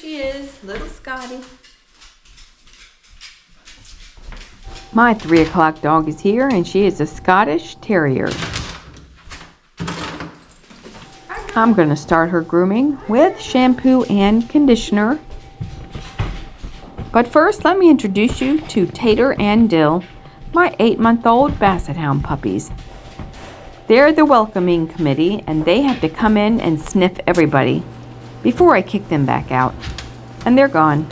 she is, little Scottie. My 3 o'clock dog is here, and she is a Scottish Terrier. I'm going to start her grooming with shampoo and conditioner. But first, let me introduce you to Tater and Dill, my 8-month-old Basset Hound puppies. They're the welcoming committee, and they have to come in and sniff everybody before I kick them back out. And they're gone.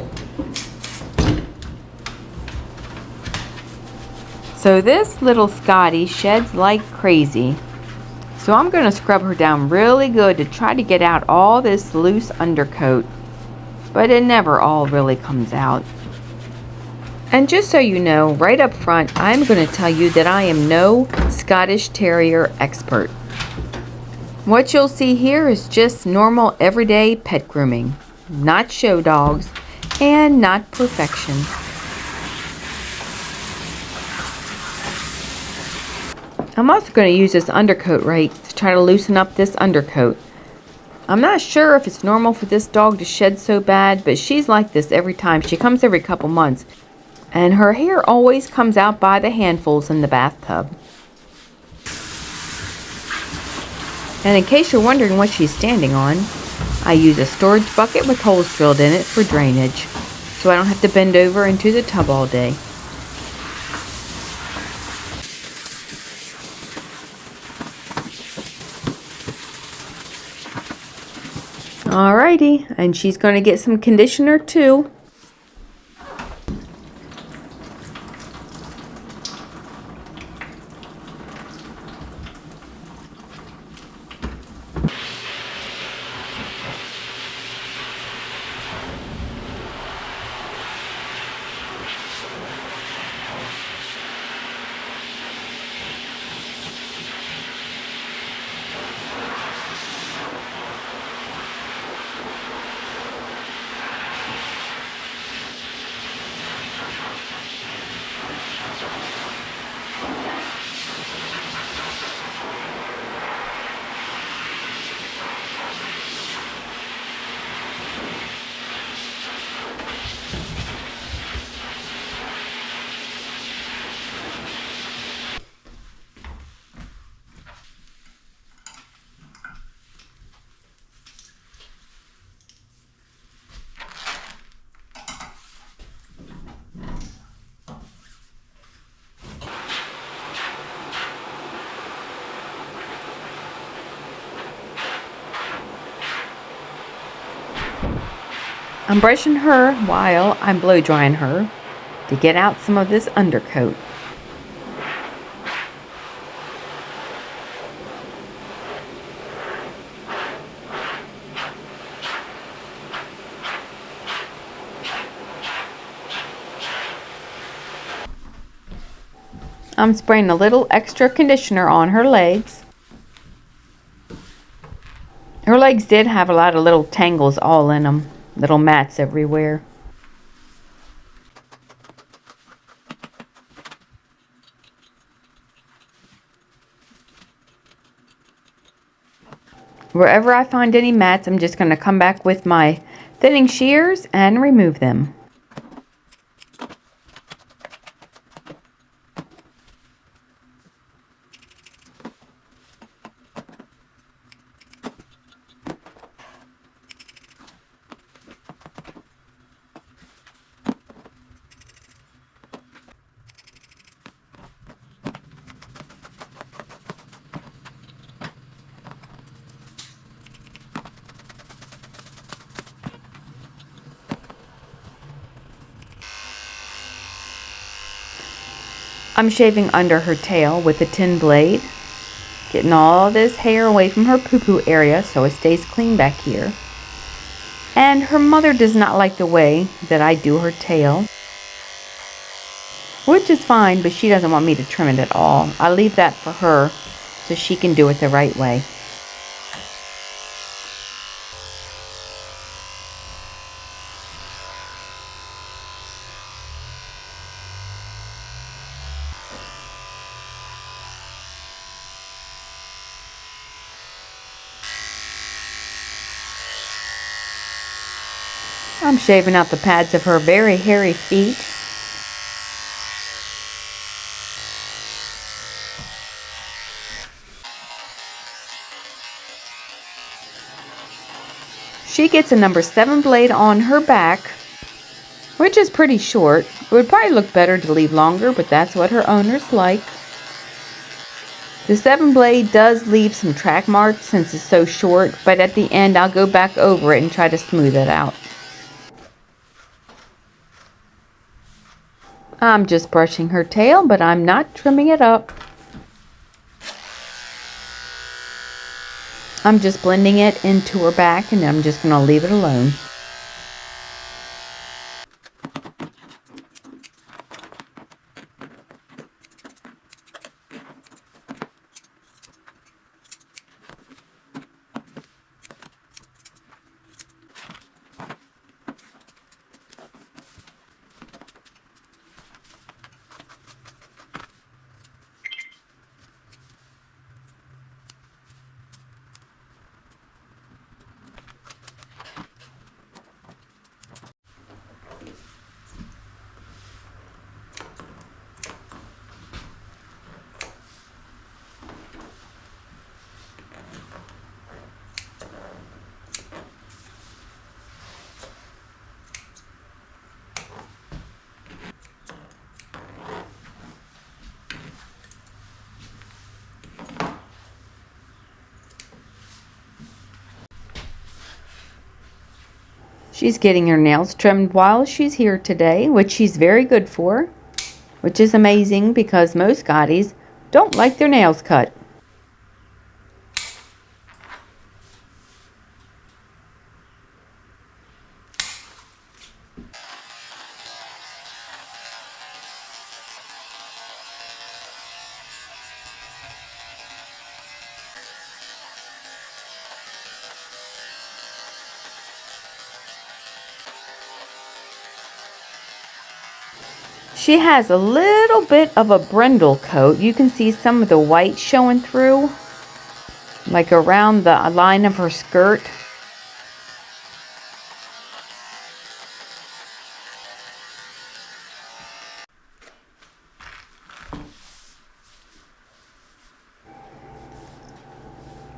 So this little Scottie sheds like crazy. So I'm going to scrub her down really good to try to get out all this loose undercoat. But it never all really comes out. And just so you know, right up front, I'm going to tell you that I am no Scottish Terrier expert. What you'll see here is just normal everyday pet grooming, not show dogs and not perfection. I'm also going to use this undercoat rake to try to loosen up this undercoat. I'm not sure if it's normal for this dog to shed so bad, but she's like this every time. She comes every couple months, and her hair always comes out by the handfuls in the bathtub. And in case you're wondering what she's standing on, I use a storage bucket with holes drilled in it for drainage, so I don't have to bend over into the tub all day. Alrighty, and she's going to get some conditioner too. I'm brushing her while I'm blow drying her to get out some of this undercoat. I'm spraying a little extra conditioner on her legs. Her legs did have a lot of little tangles all in them, little mats everywhere. Wherever I find any mats, I'm just going to come back with my thinning shears and remove them. I'm shaving under her tail with a tin blade, getting all this hair away from her poo-poo area so it stays clean back here. And her mother does not like the way that I do her tail, which is fine, but she doesn't want me to trim it at all. I leave that for her so she can do it the right way. I'm shaving out the pads of her very hairy feet. She gets a number 7 blade on her back, which is pretty short. It would probably look better to leave longer, but that's what her owners like. The 7 blade does leave some track marks since it's so short, but at the end I'll go back over it and try to smooth it out. I'm just brushing her tail, but I'm not trimming it up. I'm just blending it into her back, and I'm just going to leave it alone. She's getting her nails trimmed while she's here today, which she's very good for, which is amazing because most Scotties don't like their nails cut. She has a little bit of a brindle coat. You can see some of the white showing through, like around the line of her skirt.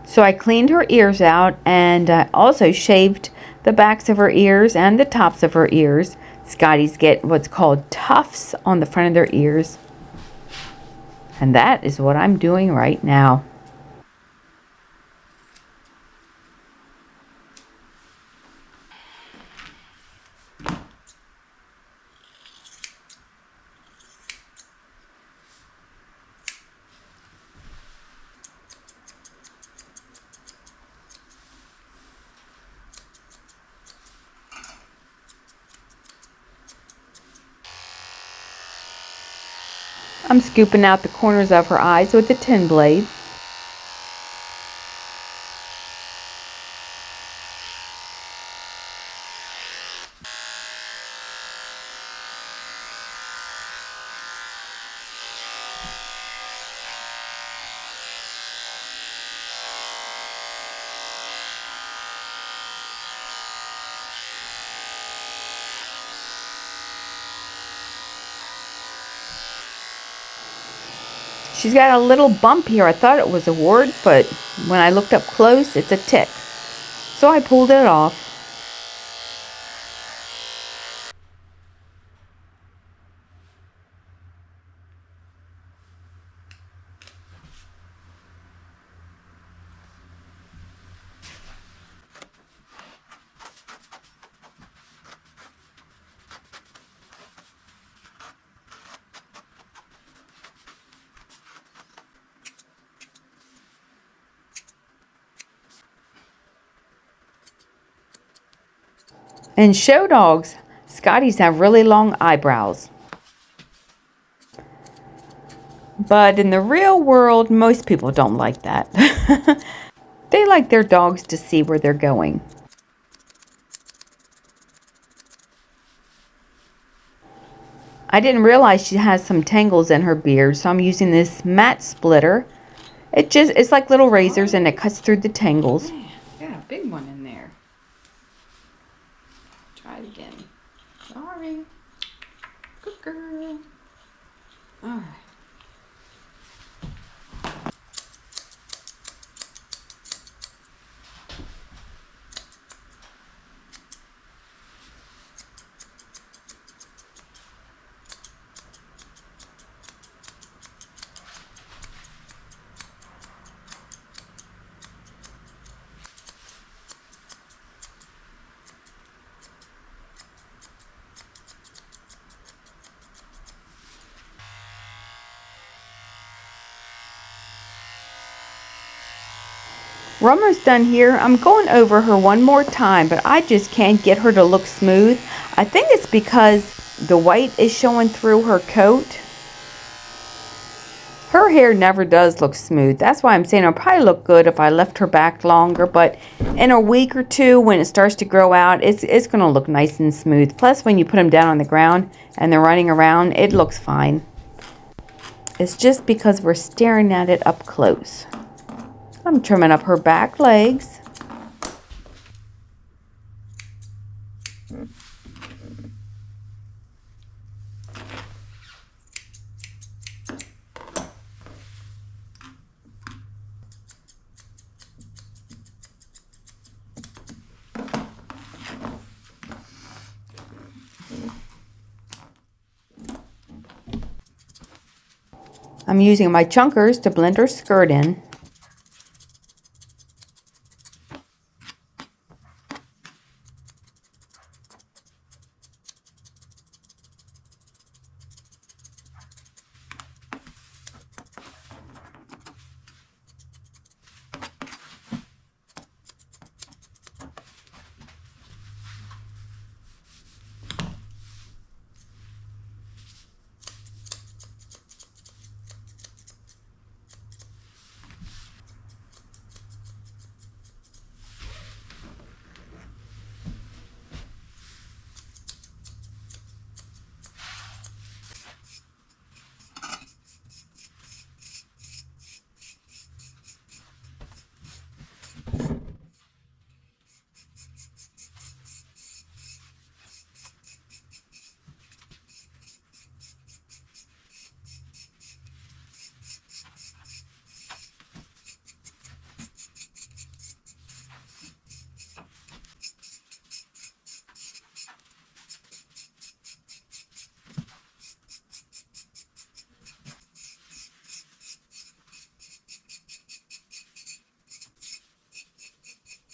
So I cleaned her ears out, and I also shaved the backs of her ears and the tops of her ears. Scotties get what's called tufts on the front of their ears. And that is what I'm doing right now. I'm scooping out the corners of her eyes with a 10 blade. She's got a little bump here. I thought it was a wart, but when I looked up close, it's a tick. So I pulled it off. In show dogs, Scotties have really long eyebrows. But in the real world, most people don't like that. They like their dogs to see where they're going. I didn't realize she has some tangles in her beard, so I'm using this mat splitter. It's like little razors, and it cuts through the tangles. Man, got a big one in there. Try it again. Sorry. Good girl. All right. We're almost done here. I'm going over her one more time, but I just can't get her to look smooth. I think it's because the white is showing through her coat. Her hair never does look smooth. That's why I'm saying it'll probably look good if I left her back longer, but in a week or two when it starts to grow out, it's going to look nice and smooth. Plus, when you put them down on the ground and they're running around, it looks fine. It's just because we're staring at it up close. I'm trimming up her back legs. I'm using my chunkers to blend her skirt in.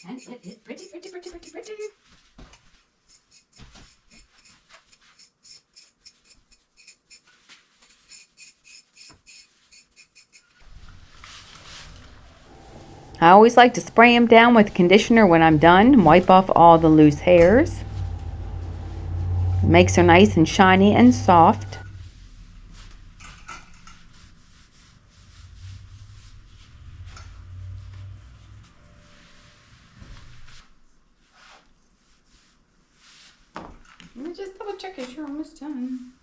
And it is pretty, pretty, pretty, pretty, pretty. I always like to spray them down with conditioner when I'm done and wipe off all the loose hairs. It makes her nice and shiny and soft. Let me just double check if you're almost done.